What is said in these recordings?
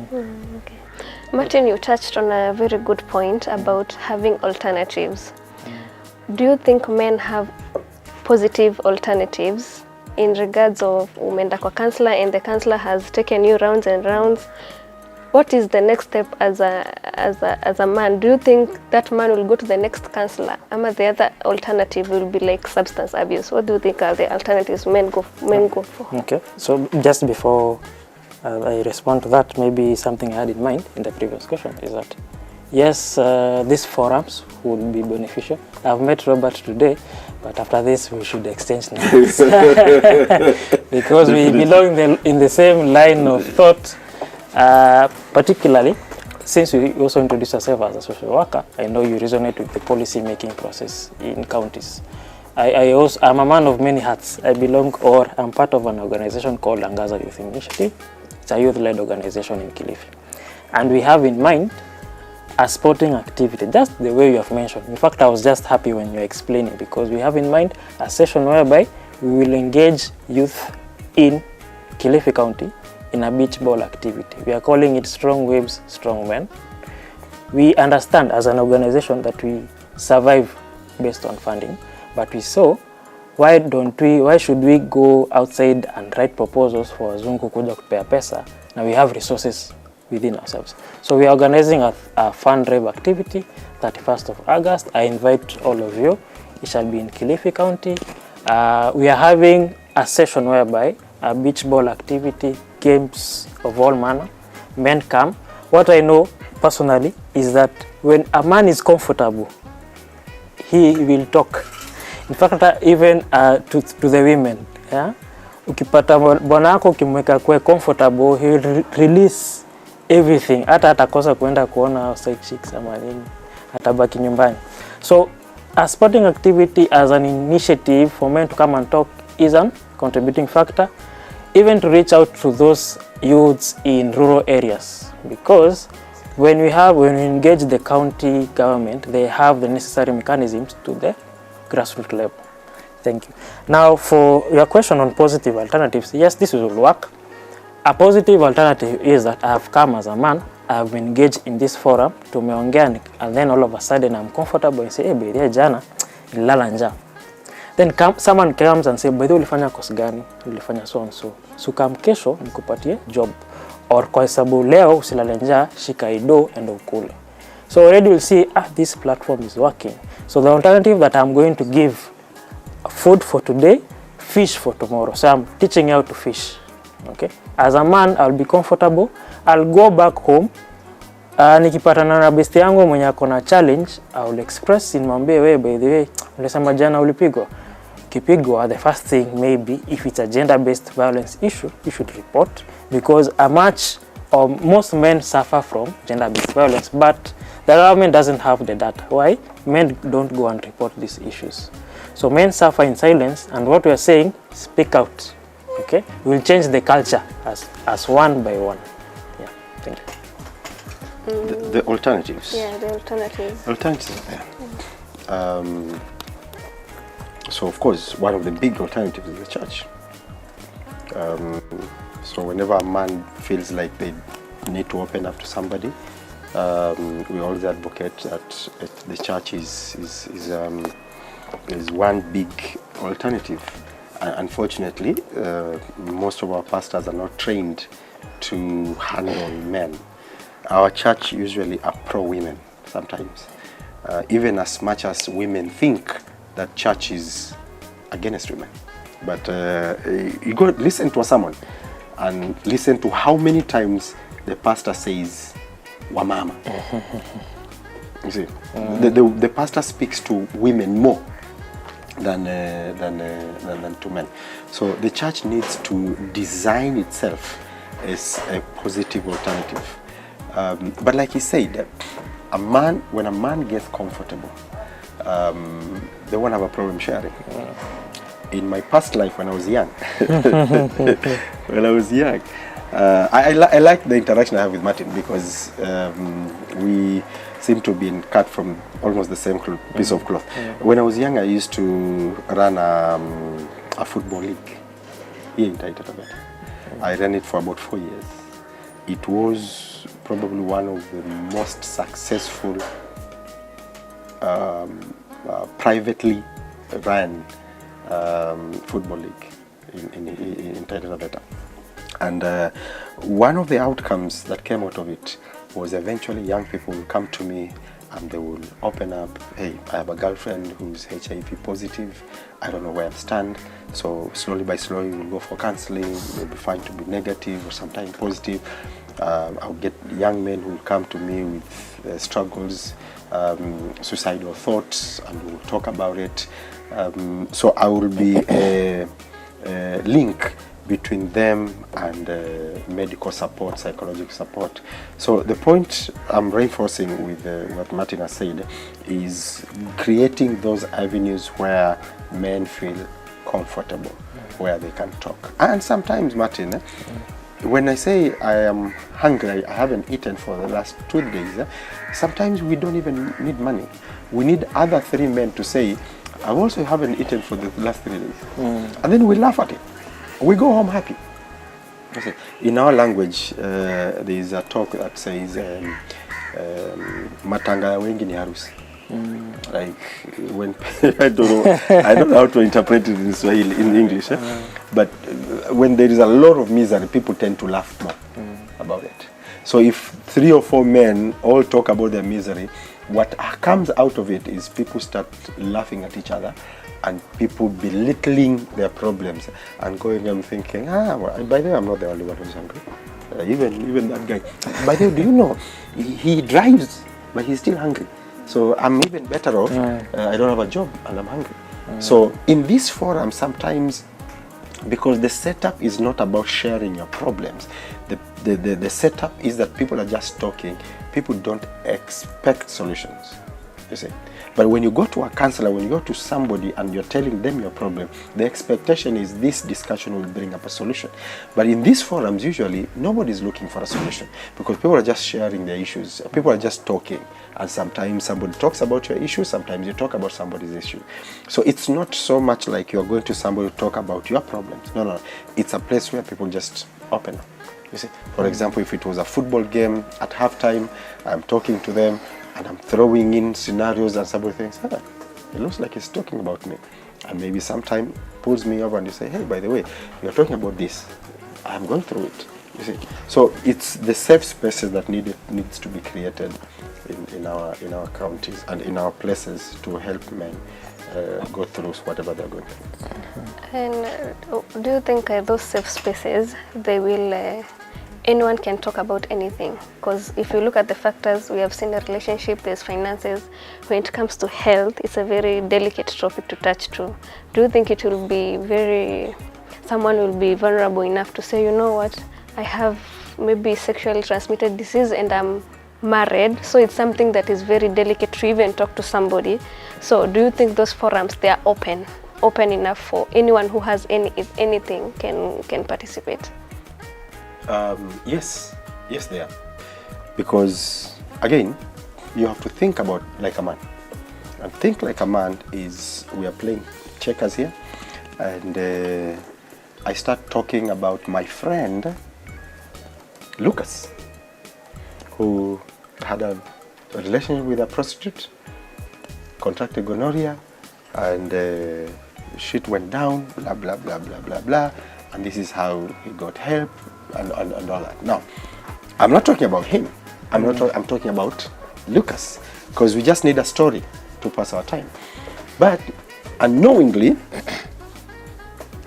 Okay. Martin, you touched on a very good point about having alternatives. Do you think men have positive alternatives in regards of umeenda kwa counselor and the counselor has taken you rounds and rounds? What is the next step as a man? Do you think that man will go to the next counselor? Ama the other alternative will be like substance abuse? What do you think are the alternatives men go for? Okay, so just before I respond to that, maybe something I had in mind in the previous question is that yes, these forums would be beneficial. I've met Robert today, but after this we should exchange numbers because we belong in the same line of thought. Particularly, since you also introduced yourself as a social worker, I know you resonate with the policy making process in counties. I'm a man of many hats. I'm part of an organization called Angaza Youth Initiative. It's a youth-led organization in Kilifi. And we have in mind a sporting activity, just the way you have mentioned. In fact, I was just happy when you were explaining, because we have in mind a session whereby we will engage youth in Kilifi County in a beach ball activity. We are calling it Strong Waves, Strong Men. We understand as an organization that we survive based on funding, but we saw why should we go outside and write proposals for wazungu kuja kupea pesa? Now we have resources within ourselves. So we are organizing a fund drive activity, 31st of August. I invite all of you. It shall be in Kilifi County. We are having a session whereby a beach ball activity, games of all manner, men come. What I know personally is that when a man is comfortable, he will talk. In fact, even to the women, yeah? Ukipata bwana wako ukimweka kwe comfortable, he will release everything. Hata atakosa kuenda kuona outside chicks ama nini, atabaki nyumbani. So a sporting activity as an initiative for men to come and talk is a contributing factor, even to reach out to those youths in rural areas, because when we engage the county government, they have the necessary mechanisms to the grassroots level. Thank you. Now, for your question on positive alternatives, yes, this will work. A positive alternative is that I have come as a man, I have been engaged in this forum, tumeongea, and then all of a sudden I'm comfortable and say, hey, baby, jana, nilala njaa. Then someone comes and say, by the way, ulifanya kosi gani? Ulifanya so and so. So come kesho, nikupatie job. Or kwa sababu leo, usilale njaa, shika ido, and ukule. So already we'll see, this platform is working. So the alternative that I'm going to give, food for today, fish for tomorrow. So I'm teaching you how to fish. Okay? As a man, I'll be comfortable. I'll go back home. Nikipatana na besti yangu mwenye akona challenge, I will express in mwambie, we, by the way, ulisema jana ulipigwa. Kipigwa, the first thing maybe, if it's a gender-based violence issue, you should report, because most men suffer from gender-based violence, but the government doesn't have the data. Why? Men don't go and report these issues. So men suffer in silence, and what we are saying, speak out. Okay? We'll change the culture as one by one. Yeah, thank you. The alternatives. Yeah, the alternatives. Alternatives. Yeah. So of course, one of the big alternatives is the church. So whenever a man feels like they need to open up to somebody, we always advocate that the church is one big alternative. Unfortunately, most of our pastors are not trained to handle men. Our church usually are pro-women sometimes, even as much as women think that church is against women. But you go listen to someone and listen to how many times the pastor says wamama. You see, the pastor speaks to women more than to men. So the church needs to design itself as a positive alternative. But like he said, when a man gets comfortable, they won't have a problem sharing. In my past life, when I was young, I like the interaction I have with Martin, because we seem to be cut from almost the same piece of cloth. When I was young, I used to run a football league here in Taita Taveta. I ran it for about 4 years. It was probably one of the most successful privately run football league in Taita Taveta. And one of the outcomes that came out of it was eventually young people will come to me and they will open up, hey, I have a girlfriend who's HIV positive, I don't know where I stand, so slowly by slowly we'll go for counseling, they'll be fine to be negative or sometimes positive. I'll get young men who will come to me with struggles, suicidal thoughts, and we'll talk about it. So I will be a link between them and medical support, psychological support. So the point I'm reinforcing with what Martin has said is creating those avenues where men feel comfortable, where they can talk. And sometimes, Martin, when I say I am hungry, I haven't eaten for the last 2 days, sometimes we don't even need money. We need other 3 men to say, I also haven't eaten for the last 3 days. And then we laugh at it. We go home happy. In our language, there is a talk that says, matanga wengi ni harusi. Like when I don't know how to interpret it in Swahili, in English, but when there is a lot of misery, people tend to laugh more about it. So if 3 or 4 men all talk about their misery, what comes out of it is people start laughing at each other and people belittling their problems and going and thinking, well, by the way, I'm not the only one who's hungry. Even that guy. By the way, do you know, he drives, but he's still hungry. So I'm even better off. I don't have a job and I'm hungry. So in this forum, sometimes, because the setup is not about sharing your problems, the setup is that people are just talking. People don't expect solutions, you see. But when you go to a counselor, when you go to somebody and you're telling them your problem, the expectation is this discussion will bring up a solution. But in these forums, usually, nobody's looking for a solution because people are just sharing their issues. People are just talking. And sometimes somebody talks about your issue, sometimes you talk about somebody's issue. So it's not so much like you're going to somebody to talk about your problems. No. It's a place where people just open up. You see, for example, if it was a football game at halftime, I'm talking to them, and I'm throwing in scenarios and somebody thinks, it looks like he's talking about me. And maybe sometime pulls me over and you say, hey, by the way, you're talking about this. I'm going through it. You see. So it's the safe spaces that needs to be created in our counties and in our places to help men go through whatever they're going through. And do you think those safe spaces, they will anyone can talk about anything? Because if you look at the factors, we have seen a relationship, there's finances. When it comes to health, it's a very delicate topic to touch to. Do you think it will be someone will be vulnerable enough to say, you know what, I have maybe sexually transmitted disease and I'm married, so it's something that is very delicate to even talk to somebody. So do you think those forums, they are open enough for anyone who has anything can participate? Yes, they are. Because, again, you have to think about like a man. And think like a man is, we are playing checkers here, and I start talking about my friend, Lucas, who had a relationship with a prostitute, contracted gonorrhea, and shit went down, blah, blah, blah, blah, blah, blah, and this is how he got help. And all that. Now, I'm not talking about him. I'm talking about Lucas, because we just need a story to pass our time. But unknowingly,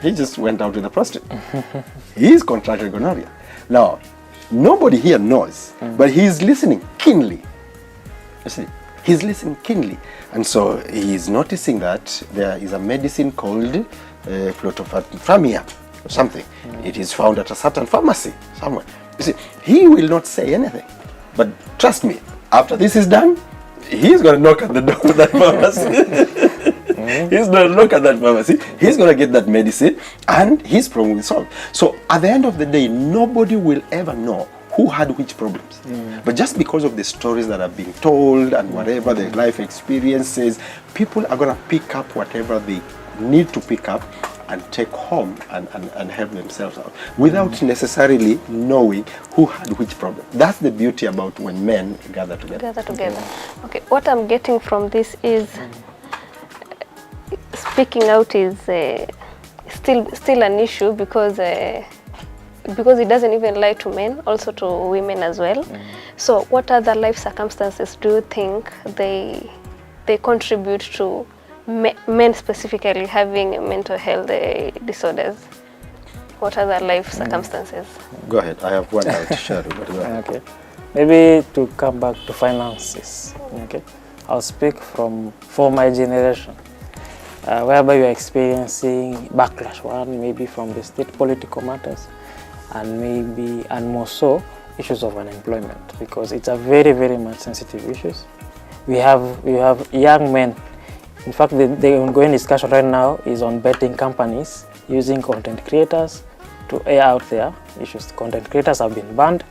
he just went out with a prostitute. He's contracted gonorrhea. Now, nobody here knows, but he's listening keenly. You see, he's listening keenly, and so he's noticing that there is a medicine called clotophamia. Something. It is found at a certain pharmacy somewhere. You see, he will not say anything. But trust me, after this is done, he's going to knock at the door of that pharmacy. He's going to look at that pharmacy. He's going to get that medicine, and his problem will solve. So at the end of the day, nobody will ever know who had which problems. But just because of the stories that are being told and whatever their life experiences, people are going to pick up whatever they need to pick up and take home and help themselves out without necessarily knowing who had which problem. That's the beauty about when men gather together. Okay, what I'm getting from this is speaking out is still an issue because it doesn't even lie to men, also to women as well. So what other life circumstances do you think they contribute to men specifically having mental health disorders? What other life circumstances? Go ahead. I have one out to share. Okay. Maybe to come back to finances. Okay. I'll speak for my generation, whereby we are experiencing backlash, one maybe from the state political matters, and more so issues of unemployment, because it's a very, very much sensitive issues. We have young men. In fact, the ongoing discussion right now is on betting companies using content creators to air out their issues. Content creators have been banned,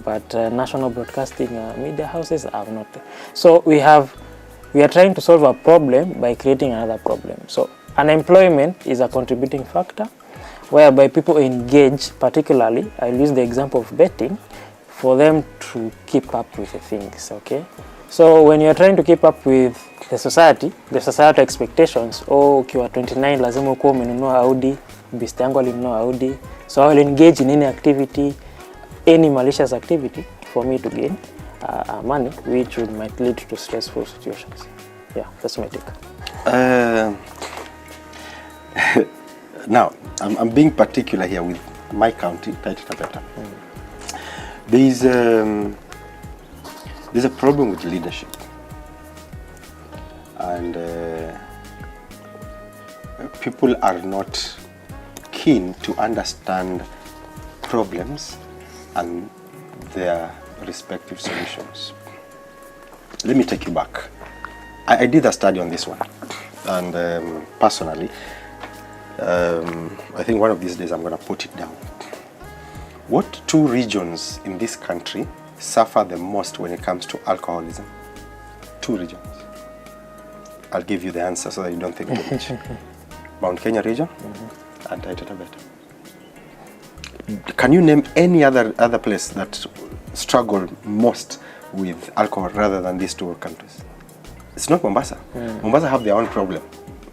but national broadcasting media houses have not. So we are trying to solve a problem by creating another problem. So unemployment is a contributing factor, whereby people engage, particularly, I'll use the example of betting, for them to keep up with the things, okay? So when you're trying to keep up with the societal expectations, ukiwa 29 lazima ukuwe umenunua Audi, best yangu alinunua Audi, so I will engage in any activity, any malicious activity for me to gain money, which might lead to stressful situations. Yeah, that's my take. Now, I'm being particular here with my county, Taita Taveta. There's a problem with leadership, and people are not keen to understand problems and their respective solutions. Let me take you back. I did a study on this one, and personally, I think one of these days I'm going to put it down. What two regions in this country suffer the most when it comes to alcoholism? Two regions. I'll give you the answer so that you don't think too much. Mount Kenya region and Taita Taveta. Can you name any other place that struggle most with alcohol rather than these two countries? It's not Mombasa. Mombasa have their own problem.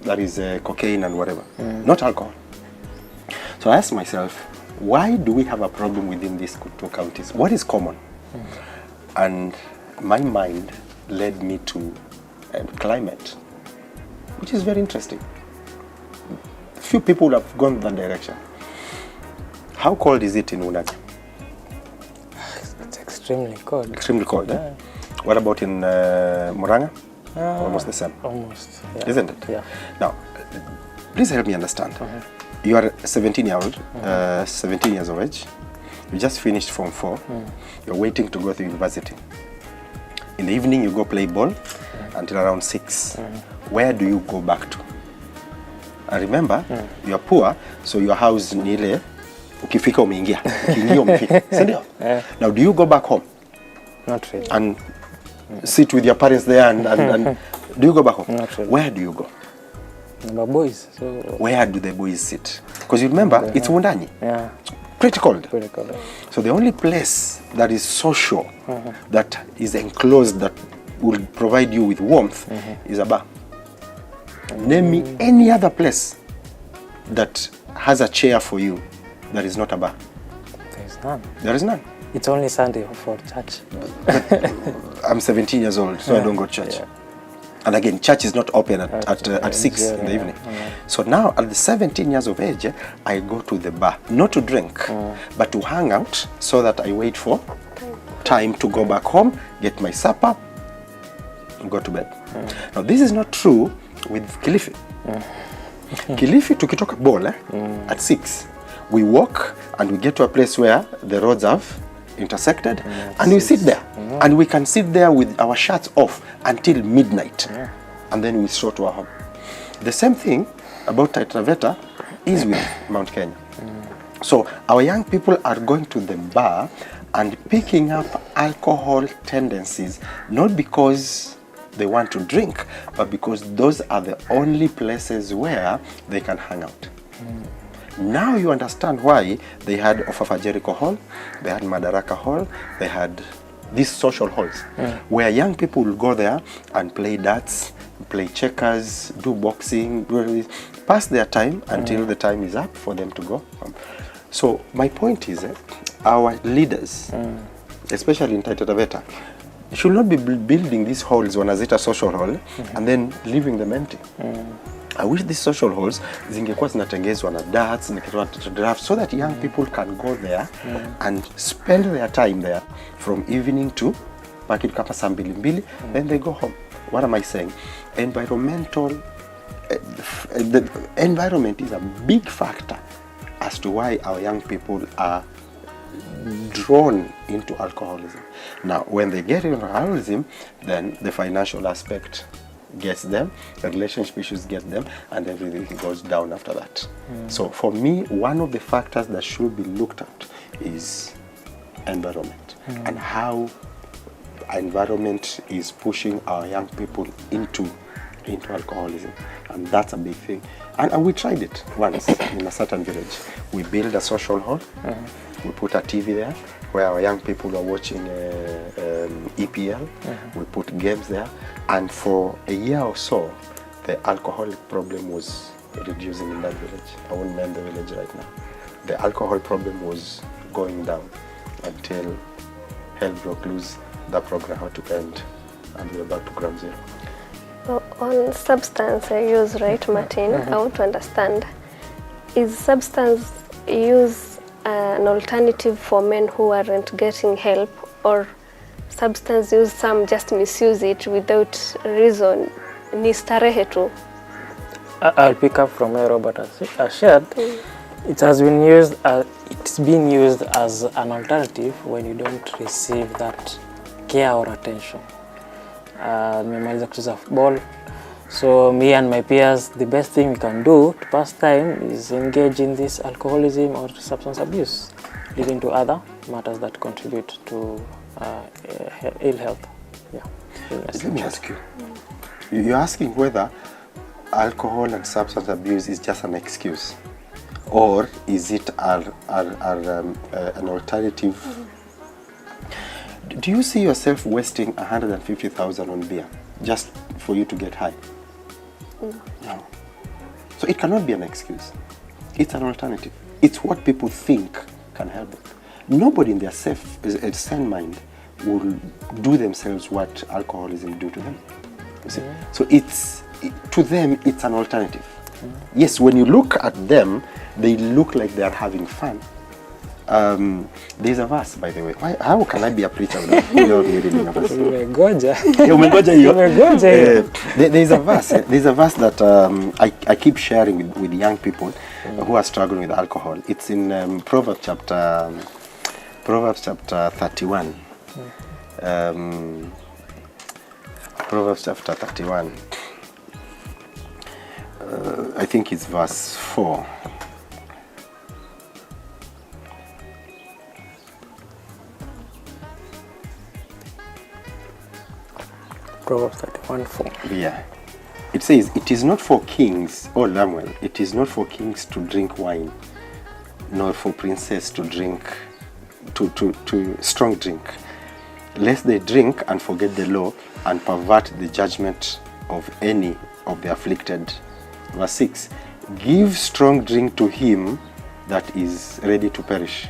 That is cocaine and whatever, not alcohol. So I asked myself, why do we have a problem within these two counties? What is common? And my mind led me to climate, which is very interesting. Few people have gone that direction. How cold is it in Unaja? It's extremely cold. Extremely cold. Yeah. What about in Murang'a? Almost the same. Almost. Yeah. Isn't it? Yeah. Now, please help me understand. You are 17 years of age. You just finished Form 4. You're waiting to go to university. In the evening, you go play ball until around 6. Where do you go back to? And remember, you are poor, so your house ni ile ukifika umeingia. Ukiingia umefika. Sindio? Now, do you go back home? Not really. And sit with your parents there and do you go back home? Not really. Where do you go? Number boys. So where do the boys sit? Because you remember, it's Wundanyi. yeah, Pretty cold. pretty cold. So the only place that is social, that is enclosed, that will provide you with warmth, is a bar. Name me any other place that has a chair for you that is not a bar. There's none. There is none. It's only Sunday for church. I'm 17 years old, so I don't go to church. Yeah. And again, church is not open at 6 in the evening. So now, at the 17 years of age, I go to the bar, not to drink, but to hang out, so that I wait for time to go back home, get my supper, and go to bed. Now, this is not true with Kilifi. Kilifi, tukitoka ball, at 6, we walk and we get to a place where the roads have intersected, and we sit there, and we can sit there with our shirts off until midnight, and then we stroll to our home. The same thing about Taita Taveta is with Mount Kenya. So our young people are going to the bar and picking up alcohol tendencies, not because they want to drink, but because those are the only places where they can hang out. Now you understand why they had Ofafa Jericho Hall, they had Madaraka Hall, they had these social halls where young people will go there and play darts, play checkers, do boxing, pass their time until the time is up for them to go home. So my point is our leaders, especially in Taita Taveta, should not be building these halls, wanazita social hall, and then leaving them empty. I wish these social halls zingekuwa zinatengezwa na darts, draft, so that young people can go there and spend their time there from evening to pakit kapa saa mbili, then they go home. What am I saying? The environment is a big factor as to why our young people are drawn into alcoholism. Now, when they get into alcoholism, then the financial aspect gets them, the relationship issues get them, and everything goes down after that. So for me, one of the factors that should be looked at is environment and how environment is pushing our young people into alcoholism, and that's a big thing. And we tried it once in a certain village. We built a social hall, we put a TV there where our young people were watching EPL. We put games there, and for a year or so, the alcoholic problem was reducing in that village. I won't name the village right now. The alcohol problem was going down until hell broke loose. That program had to end, and we were back to ground zero. On substance use, right, Martin? I want to understand, is substance use an alternative for men who aren't getting help, or substance use, some just misuse it without reason? Ni starehe tu. I'll pick up from where Robert has shared. It has been used, it's being used as an alternative when you don't receive that care or attention. Nimemaliza kucheza football, so me and my peers, the best thing we can do to pass time is engage in this alcoholism or substance abuse, leading to other matters that contribute to ill health. Yeah. Let me ask you. You're asking whether alcohol and substance abuse is just an excuse, or is it an alternative? Do you see yourself wasting 150,000 on beer just for you to get high? No. So it cannot be an excuse. It's an alternative. It's what people think can help them. Nobody in their sane mind will do themselves what alcoholism do to them. You see? So to them, it's an alternative. Yes, when you look at them, they look like they are having fun. There's a verse, by the way. How can I be a preacher without reading a verse? There's a verse. There's a verse that I keep sharing with young people who are struggling with alcohol. It's in Proverbs chapter 31. Proverbs chapter 31. I think it's verse 4. Proverbs 31:4. Yeah. It says, it is not for kings, oh Lamuel, it is not for kings to drink wine, nor for princes to drink, to strong drink, lest they drink and forget the law and pervert the judgment of any of the afflicted. Verse 6, give strong drink to him that is ready to perish,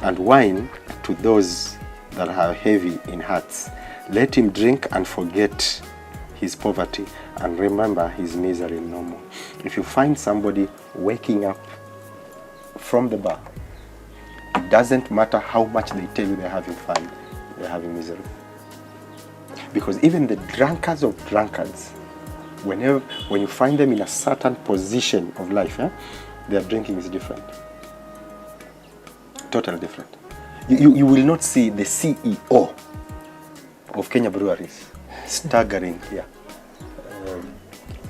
and wine to those that are heavy in hearts. Let him drink and forget his poverty and remember his misery no more. If you find somebody waking up from the bar, it doesn't matter how much they tell you they're having fun, they're having misery. Because even the drunkards of drunkards, when you find them in a certain position of life, their drinking is different. Totally different. You will not see the CEO of Kenya Breweries staggering here.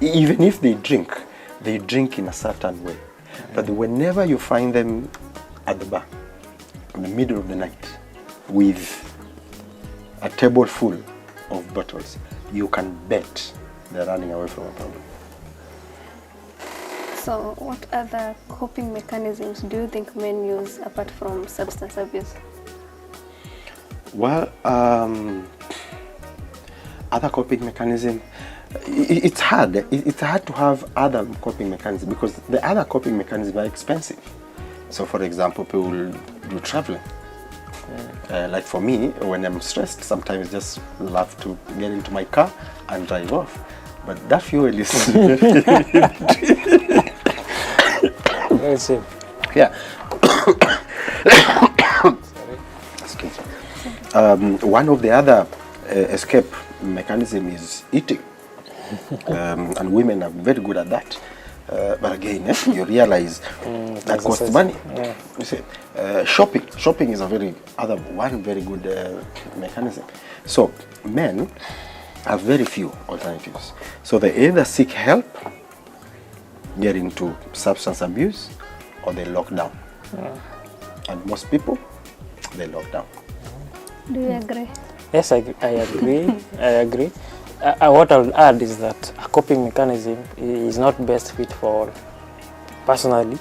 Even if they drink in a certain way. But whenever you find them at the bar, in the middle of the night, with a table full of bottles, you can bet they're running away from a problem. So, what other coping mechanisms do you think men use apart from substance abuse? Well, other coping mechanism, it's hard. It's hard to have other coping mechanisms because the other coping mechanisms are expensive. So, for example, people do traveling. Like for me, when I'm stressed, sometimes just love to get into my car and drive off. But that fuel is Very safe. yeah. Excuse me. One of the other escape mechanism is eating, and women are very good at that. But again, you realize that costs money. Yeah. You see, shopping is a very good mechanism. So men have very few alternatives. So they either seek help, get into substance abuse, or they lock down. And most people, they lock down. Do you agree? Yes, I agree. I agree. What I would add is that a coping mechanism is not best fit for all. Personally,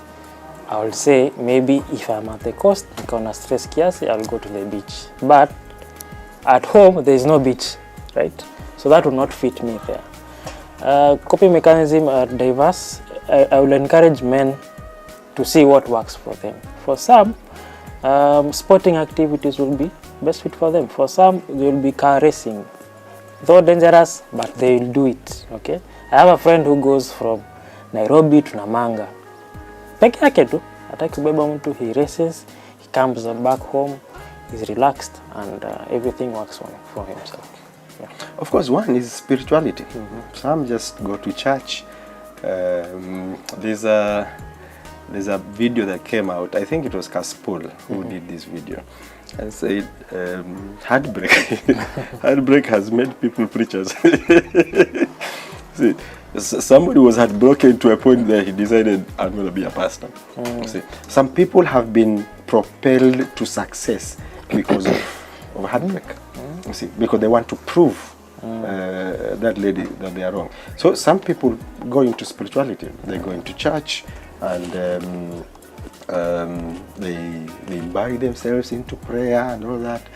I would say maybe if I'm at the coast, nikaona stress kiasi, I'll go to the beach. But at home, there is no beach, right? So that would not fit me there. Coping mechanisms are diverse. I will encourage men to see what works for them. For some, sporting activities will be best fit for them. For some, they will be car racing. Though dangerous, but they will do it. Okay. I have a friend who goes from Nairobi to Namanga. Peke yake tu, hataki kubeba mtu, he races, he comes back home, he's relaxed, and everything works for himself. Yeah. Of course, one is spirituality. Some just go to church. There's a video that came out. I think it was Kaspol who did this video, and said heartbreak. Heartbreak has made people preachers. See, somebody was heartbroken to a point that he decided, I'm going to be a pastor. See, some people have been propelled to success because of heartbreak. You see, because they want to prove that lady that they are wrong. So some people go into spirituality. They go into church and they bury themselves into prayer and all that.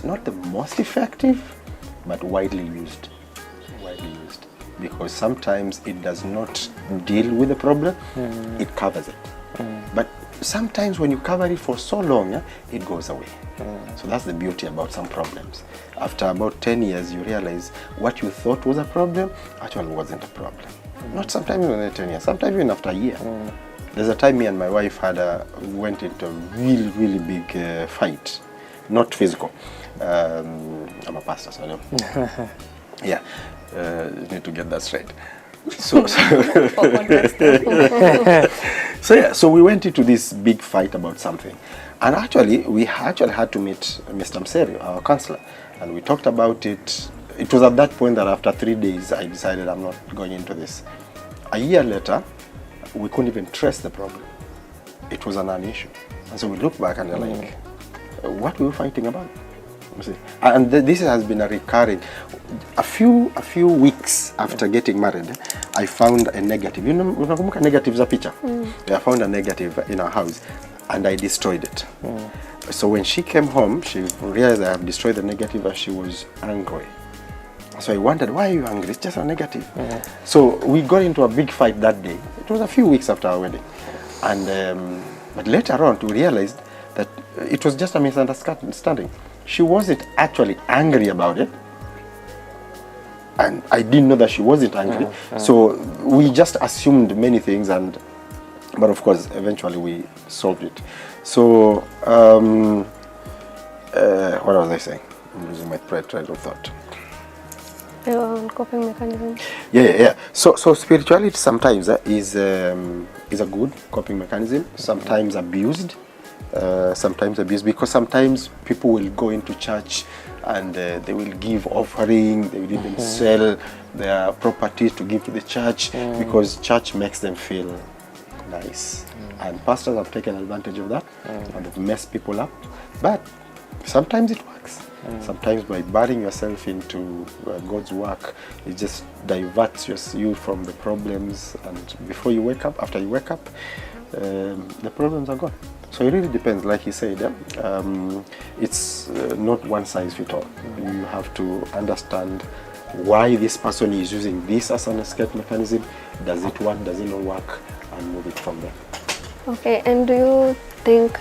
Not the most effective, but widely used. Because sometimes it does not deal with the problem, it covers it. But sometimes when you cover it for so long, it goes away. So that's the beauty about some problems. After about 10 years, you realize what you thought was a problem actually wasn't a problem. Not sometimes even 10 years, sometimes even after a year. There's a time me and my wife went into a really big fight. Not physical. I'm a pastor, so I know. Yeah, you need to get that straight. So we went into this big fight about something, and actually we had to meet Mr. Mseri, our counselor, and we talked about it. It was at that point that after 3 days I decided I'm not going into this. A year later, we couldn't even trace the problem. It was a non-issue, and so we look back and we're like, what were we fighting about? And this has been a recurring. A few weeks after getting married, I found a negative. You know, negative is a picture. I found a negative in our house, and I destroyed it. So when she came home, she realized I have destroyed the negative, and she was angry. So I wondered, why are you angry? It's just a negative. So we got into a big fight that day. It was a few weeks after our wedding, and but later on, we realized that it was just a misunderstanding. She wasn't actually angry about it, and I didn't know that she wasn't angry. So we just assumed many things, but of course, eventually we solved it. So what was I saying? I'm losing my thread of thought. Coping mechanism. Yeah. So spirituality sometimes is a good coping mechanism. Sometimes abused. Because sometimes people will go into church and they will give offering, they will even sell their property to give to the church because church makes them feel nice. And pastors have taken advantage of that and they've messed people up. But sometimes it works. Sometimes by burying yourself into God's work, it just diverts you from the problems, and before you wake up, after you wake up, the problems are gone. So it really depends, like he said, it's not one size fits all. You have to understand why this person is using this as an escape mechanism. Does it work, does it not work, and move it from there. Okay, and do you think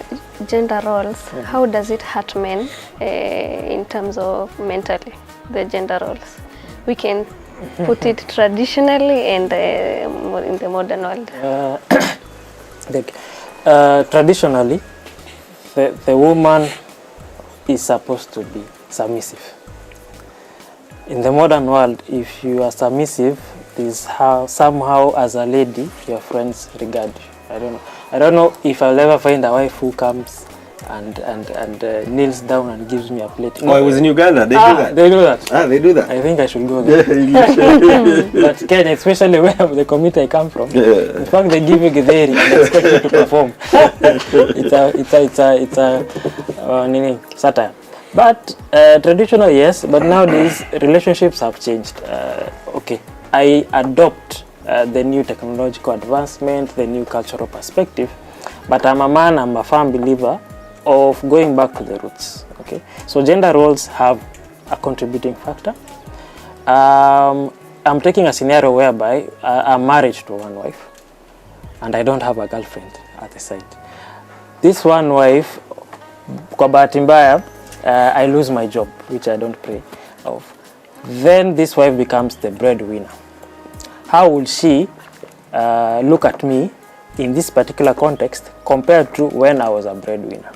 gender roles, how does it hurt men in terms of mentally, the gender roles? We can put it traditionally and in the modern world. Traditionally, the woman is supposed to be submissive. In the modern world, if you are submissive, this is how somehow as a lady your friends regard you. I don't know if I'll ever find a wife who comes and kneels down and gives me a plate. No, I was in Uganda. They do that. They do that. They do that. I think I should go there. But Kenya, especially where the community I come from, in fact they give you githeri and expect you to perform. It's a satire. But traditional, yes, but nowadays relationships have changed. Okay, I adopt the new technological advancement, the new cultural perspective, but I'm a man, I'm a firm believer of going back to the roots. Okay, so gender roles have a contributing factor. I'm taking a scenario whereby I'm married to one wife and I don't have a girlfriend at the side. This one wife, kwa bahati mbaya, I lose my job, which I don't pray of. Then this wife becomes the breadwinner. How will she look at me in this particular context compared to when I was a breadwinner?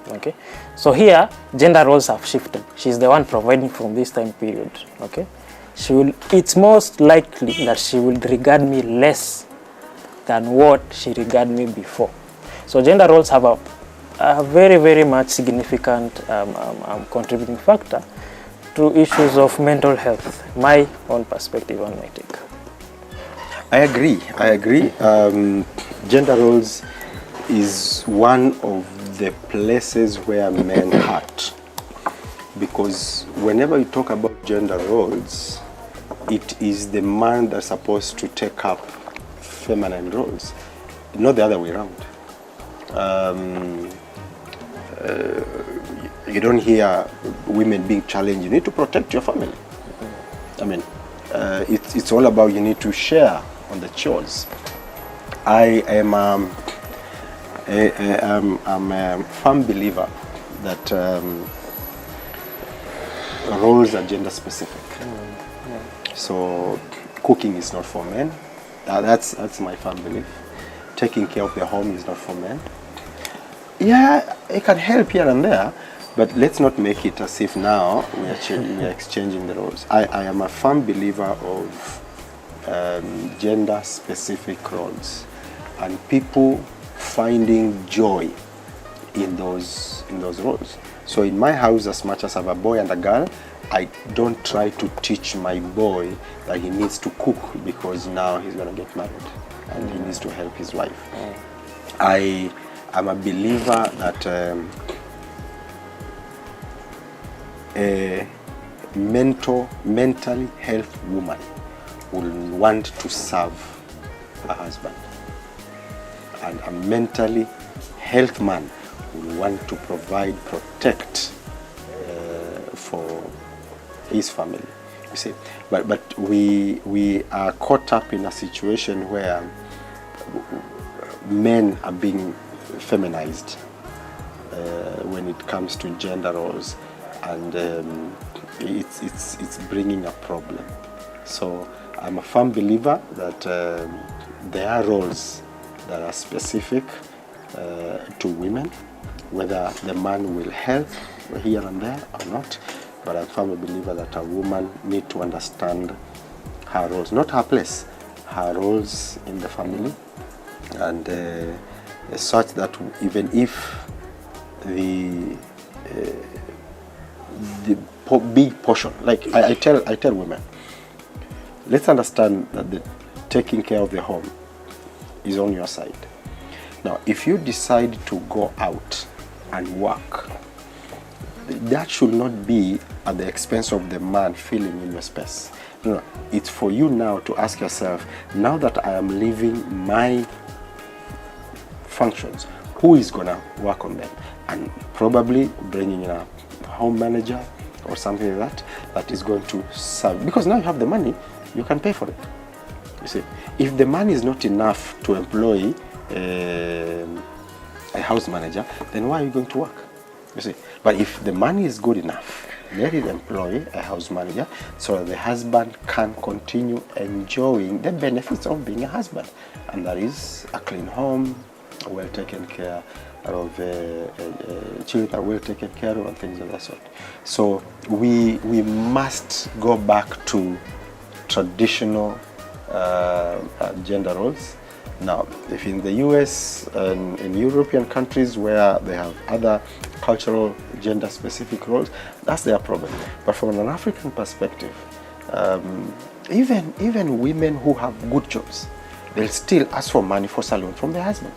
Okay, so here gender roles have shifted. She's the one providing from this time period. Okay, it's most likely that she will regard me less than what she regarded me before. So gender roles have a very, very much significant contributing factor to issues of mental health. My own perspective on my take. I agree. Gender roles is one of the places where men hurt, because whenever you talk about gender roles, it is the man that's supposed to take up feminine roles, not the other way around. You don't hear women being challenged. You need to protect your family. I mean, it's all about you need to share on the chores. I'm a firm believer that roles are gender specific. So cooking is not for men. That's my firm belief. Taking care of the home is not for men. Yeah, it can help here and there, but let's not make it as if now we are exchanging the roles. I am a firm believer of gender-specific roles and people finding joy in those roles. So in my house, as much as I have a boy and a girl, I don't try to teach my boy that he needs to cook because now he's going to get married and he needs to help his wife. I'm a believer that a mentally healthy woman will want to serve her husband, and a mentally healthy man will want to protect for his family. You see, but we are caught up in a situation where men are being feminized when it comes to gender roles, and it's bringing a problem. So I'm a firm believer that there are roles that are specific to women, whether the man will help here and there or not. But I'm a firm believer that a woman needs to understand her roles, not her place, her roles in the family, and such that even if the big portion, like I tell women, let's understand that the taking care of the home is on your side. Now, if you decide to go out and work, that should not be at the expense of the man filling in your space. No, it's for you now to ask yourself, now that I am leaving my functions, who is going to work on them? And probably bringing in a home manager or something like that, that is going to serve. Because now you have the money, you can pay for it. You see, if the money is not enough to employ a house manager, then why are you going to work? You see, but if the money is good enough, let it employ a house manager so that the husband can continue enjoying the benefits of being a husband, and that is a clean home, well taken care of, children are well taken care of, and things of that sort. So we must go back to traditional gender roles. Now, if in the US and in European countries where they have other cultural gender-specific roles, that's their problem. But from an African perspective, even women who have good jobs, they'll still ask for money for salon from their husband.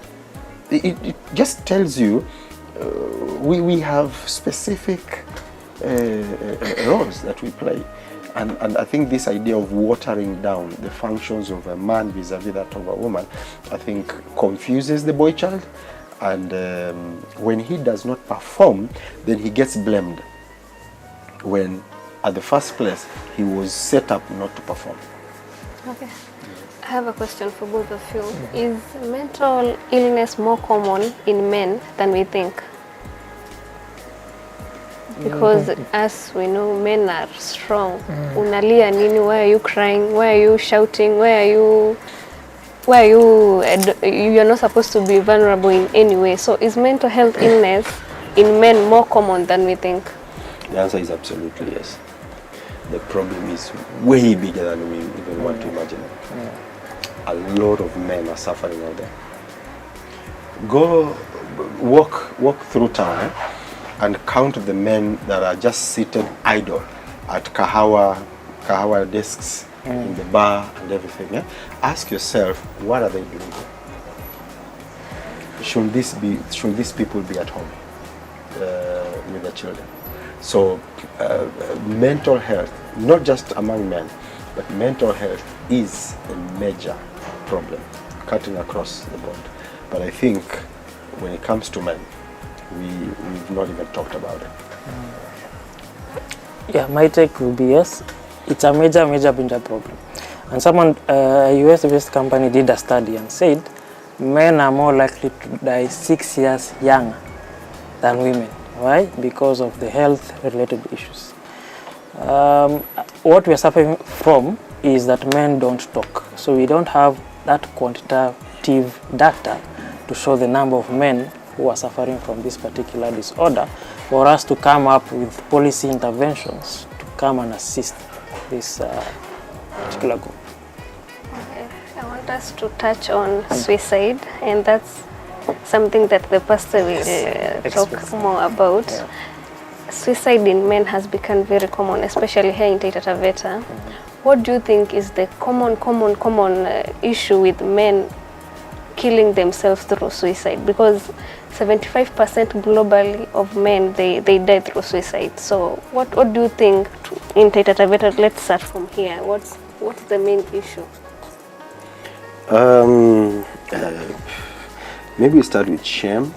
It just tells you we have specific roles that we play. And I think this idea of watering down the functions of a man vis-a-vis that of a woman, I think confuses the boy child. And when he does not perform, then he gets blamed. When at the first place, he was set up not to perform. Okay. I have a question for both of you. Is mental illness more common in men than we think? Because as we know, men are strong. Unalia nini? Why are you crying? Why are you shouting? You are not supposed to be vulnerable in any way. So is mental health illness in men more common than we think? The answer is absolutely yes. The problem is way bigger than we even want to imagine. A lot of men are suffering out there. Go walk through town and count the men that are just seated idle at kahawa desks in the bar and everything. Ask yourself, what are they doing? Should these people be at home with their children? So mental health, not just among men, but mental health is a major problem cutting across the board. But I think when it comes to men, we've not even talked about it. Yeah, my take would be yes. It's a major problem. And someone, a US-based company did a study and said men are more likely to die 6 years younger than women. Why? Because of the health-related issues. What we are suffering from is that men don't talk. So we don't have that quantitative data to show the number of men who are suffering from this particular disorder for us to come up with policy interventions to come and assist this particular group. Okay. I want us to touch on suicide, and that's something that the pastor will talk more about. Yeah. Suicide in men has become very common, especially here in Taita Taveta. What do you think is the common issue with men killing themselves through suicide? Because 75% globally of men, they die through suicide. So what do you think in Taita Taveta? Let's start from here. What's the main issue? Maybe we start with shame.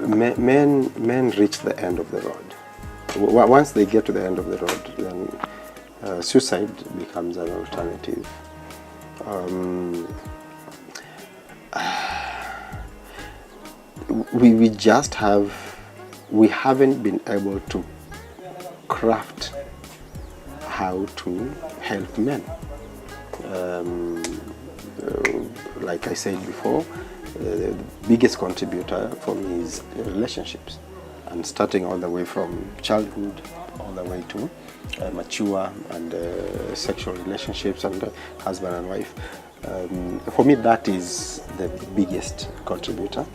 Men reach the end of the road. Once they get to the end of the road, then suicide becomes an alternative. We haven't been able to craft how to help men. Like I said before, the biggest contributor for me is relationships, and starting all the way from childhood all the way to mature and sexual relationships and husband and wife. For me, that is the biggest contributor.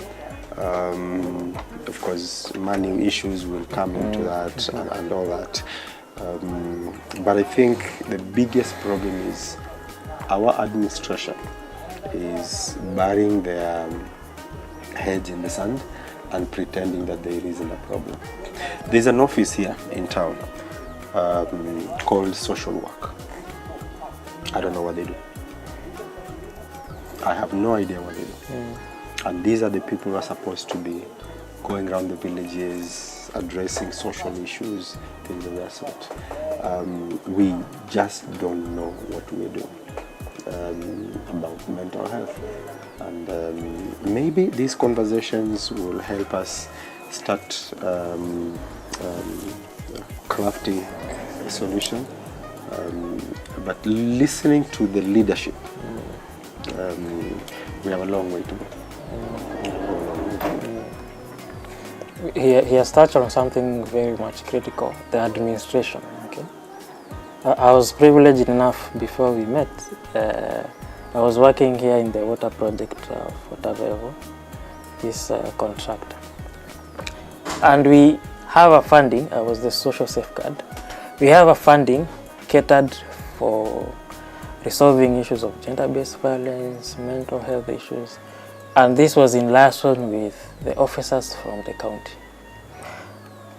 Of course, money issues will come into that and all that. But I think the biggest problem is our administration is burying their heads in the sand and pretending that there isn't a problem. There's an office here in town called social work. I don't know what they do. I have no idea what they do. And these are the people who are supposed to be going around the villages, addressing social issues, things of that sort. We just don't know what we're doing about mental health. And maybe these conversations will help us start crafting a solution. But listening to the leadership, we have a long way to go. He has touched on something very much critical, the administration. Okay, I was privileged enough before we met. I was working here in the water project of Watervevo, this contractor. And we have a funding, I was the social safeguard. We have a funding catered for resolving issues of gender-based violence, mental health issues. And this was in liaison with the officers from the county.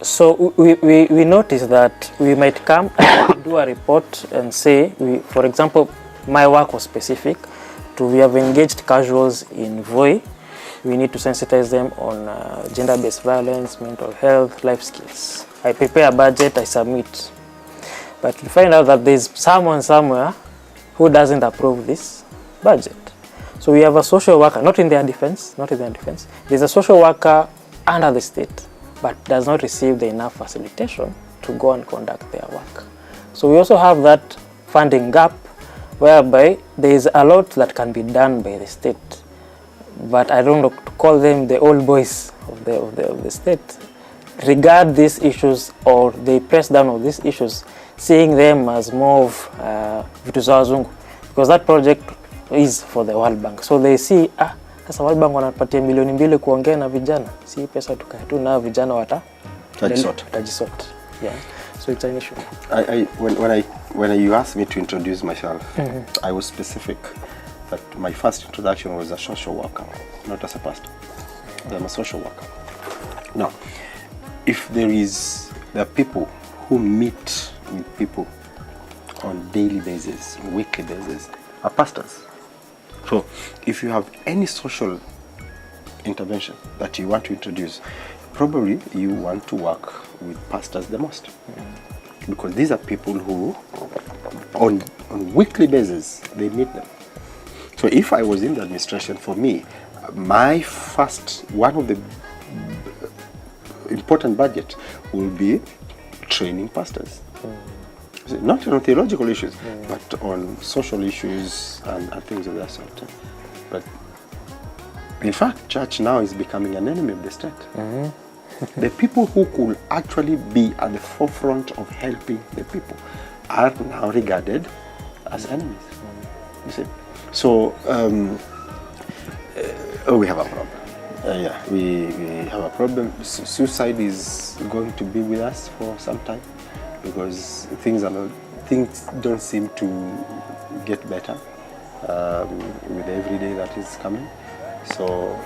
So we noticed that we might come and do a report and say, for example, my work was specific to we have engaged casuals in Voi. We need to sensitize them on gender-based violence, mental health, life skills. I prepare a budget, I submit. But we find out that there's someone somewhere who doesn't approve this budget. So we have a social worker, not in their defense. There's a social worker under the state, but does not receive the enough facilitation to go and conduct their work. So we also have that funding gap, whereby there is a lot that can be done by the state, but I don't know to call them the old boys of the state, regard these issues, or they press down on these issues, seeing them as more of vitu za wazungu, because that project is for the World Bank. So they see, sasa World Bank wanapatia milioni 2 kuongea na vijana, si pesa tukae tu na vijana tajisort. Yeah. So it's an issue. When you asked me to introduce myself, I was specific that my first introduction was a social worker, not as a pastor. I'm a social worker. Now, if there are people who meet with people on daily basis, weekly basis, are pastors. So if you have any social intervention that you want to introduce, probably you want to work with pastors the most. Because these are people who, on weekly basis, they meet them. So if I was in the administration, for me, one of the important budget will be training pastors. Not on theological issues, but on social issues and things of that sort. But in fact, church now is becoming an enemy of the state. The people who could actually be at the forefront of helping the people are now regarded as enemies. You see? So we have a problem. We have a problem. Suicide is going to be with us for some time, because things don't seem to get better with every day that is coming. So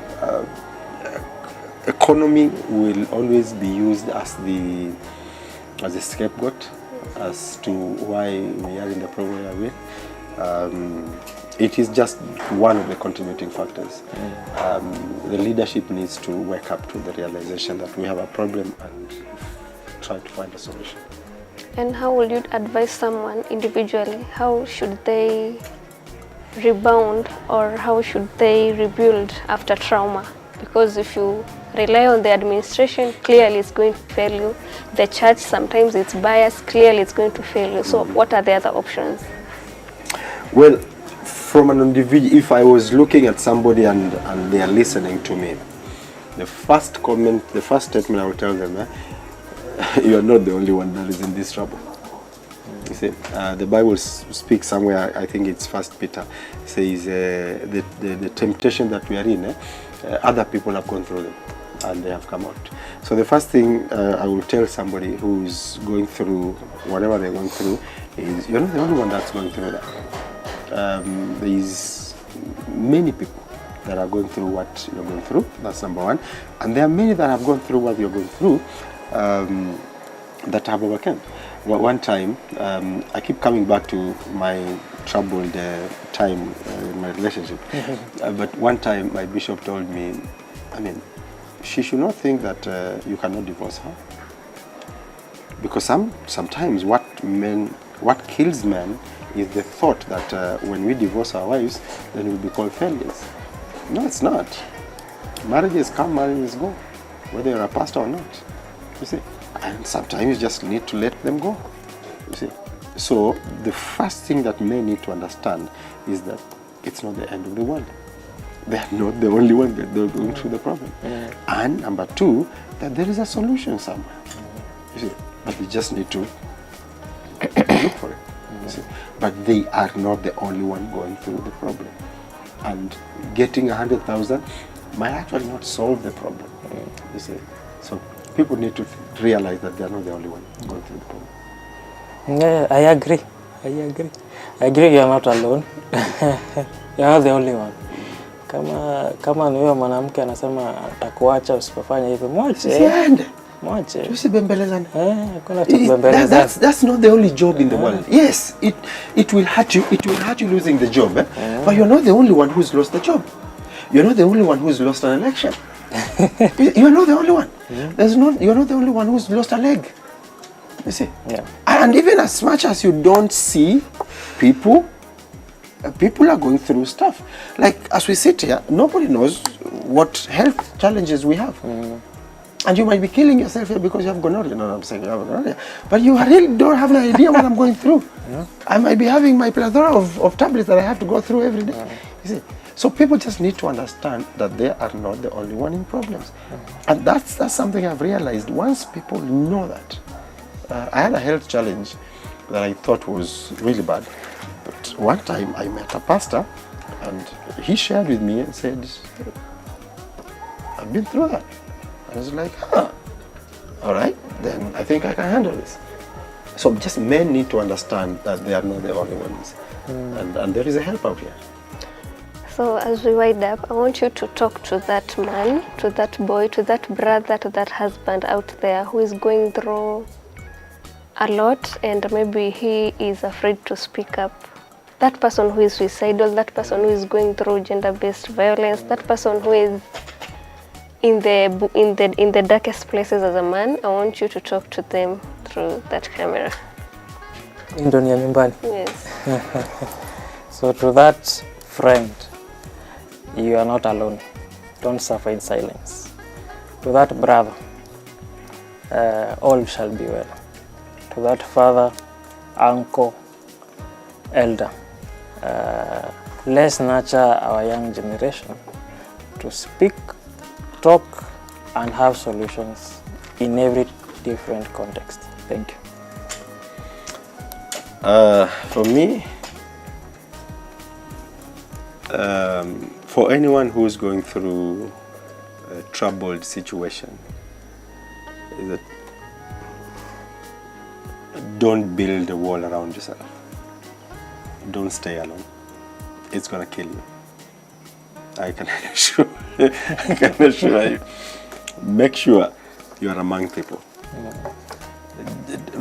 economy will always be used as a scapegoat as to why we are in the problem we are in. It is just one of the contributing factors. The leadership needs to wake up to the realization that we have a problem and try to find a solution. And how would you advise someone individually? How should they rebound, or how should they rebuild after trauma? Because if you rely on the administration, clearly it's going to fail you. The church, sometimes it's biased, clearly it's going to fail you. So what are the other options? Well, from an individual, if I was looking at somebody and they are listening to me, the first statement I would tell them, you are not the only one that is in this trouble. You see, the Bible speaks somewhere, I think it's 1 Peter, says the temptation that we are in, other people have gone through them and they have come out. So the first thing I will tell somebody who's going through whatever they're going through is, you're not the only one that's going through that. There is many people that are going through what you're going through. That's number one. And there are many that have gone through what you're going through that have overcome. One time, I keep coming back to my troubled time in my relationship. But one time, my bishop told me, I mean, she should not think that you cannot divorce her. Because sometimes what kills men is the thought that when we divorce our wives, then we'll be called failures. No, it's not. Marriages come, marriages go, whether you're a pastor or not. You see, and sometimes you just need to let them go. You see, so the first thing that men need to understand is that it's not the end of the world. They are not the only one that they're going through the problem. And number two, that there is a solution somewhere. You see, but we just need to look for it. You see. But they are not the only one going through the problem. And getting 100,000 might actually not solve the problem. You see. So people need to realize that they are not the only one going through the problem. Yeah, I agree. I agree you are not alone. You are not the only one. Kama ni wewe mwanamke anasema atakuacha usipofanya hivyo, mwache. Mwache. Tusibembelezane. Kuna kubembelezana. That's not the only job in the world. Yes, it will hurt you. It will hurt you losing the job, but you're not the only one who's lost the job. You're not the only one who's lost an election. You're not the only one. You're not the only one who's lost a leg. You see? Yeah. And even as much as you don't see people are going through stuff. Like as we sit here, nobody knows what health challenges we have. And you might be killing yourself here because you have gonorrhea. No, I'm saying you have gonorrhea. But you really don't have an idea what I'm going through. I might be having my plethora of tablets that I have to go through every day. You see? So people just need to understand that they are not the only one in problems. And that's something I've realized. Once people know that. I had a health challenge that I thought was really bad. But one time I met a pastor and he shared with me and said, I've been through that. I was like, all right, then I think I can handle this. So just men need to understand that they are not the only ones. And there is a help out here. So as we wind up, I want you to talk to that man, to that boy, to that brother, to that husband out there who is going through a lot and maybe he is afraid to speak up. That person who is suicidal, that person who is going through gender-based violence, that person who is in the darkest places as a man, I want you to talk to them through that camera. Ndani ya nyumbani. Yes. So to that friend, you are not alone. Don't suffer in silence. To that brother, all shall be well. To that father, uncle, elder, let's nurture our young generation to speak, talk, and have solutions in every different context. Thank you. For me, for anyone who's going through a troubled situation, is that don't build a wall around yourself. Don't stay alone. It's gonna kill you. I can assure you. Make sure you are among people.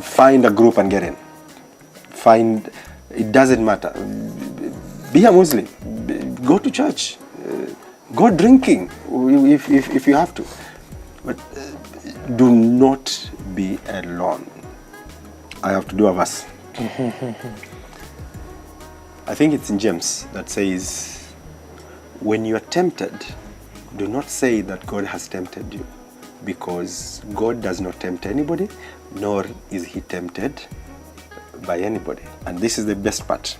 Find a group and get in. It doesn't matter. Be a Muslim. Go to church. Go drinking if you have to. But do not be alone. I have to do a verse. I think it's in James that says, when you are tempted, do not say that God has tempted you, because God does not tempt anybody, nor is he tempted by anybody. And this is the best part.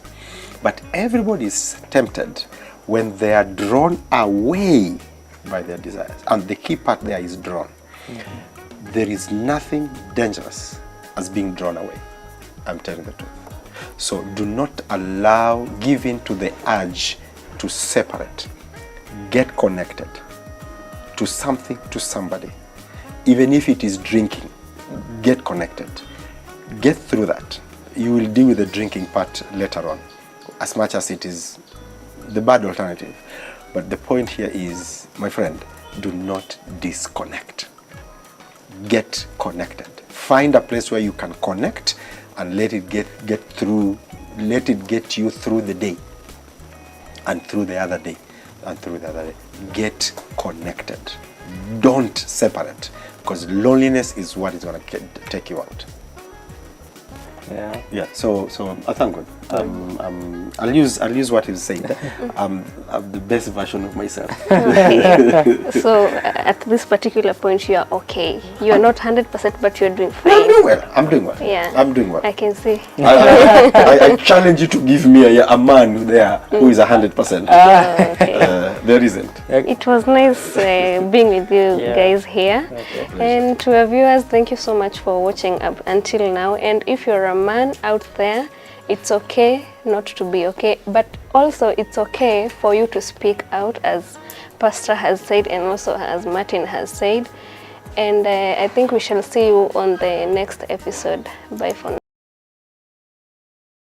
But everybody is tempted when they are drawn away by their desires. And the key part there is drawn. There is nothing dangerous as being drawn away. I'm telling the truth. So do not give in to the urge to separate. Get connected to something, to somebody. Even if it is drinking, get connected. Get through that. You will deal with the drinking part later on, as much as it is the bad alternative. But the point here is, my friend, do not disconnect. Get connected. Find a place where you can connect and let it get through, let it get you through the day and through the other day and through the other day. Get connected. Don't separate, because loneliness is what is going to take you out. Yeah. Yeah. So I thank God. I'll use what he said. I'm the best version of myself. Okay. So at this particular point, you are okay. You are not 100%, but you're doing fine. I'm doing well. I'm doing well. Yeah. I'm doing well. I can see. I challenge you to give me a man there who is 100%. Okay. There isn't. It was nice being with you Yeah. guys here. Okay. And to our viewers, thank you so much for watching up until now. And if you're a man out there, it's okay not to be okay, but also it's okay for you to speak out, as Pastor has said and also as Martin has said. And I think we shall see you on the next episode. Bye for now.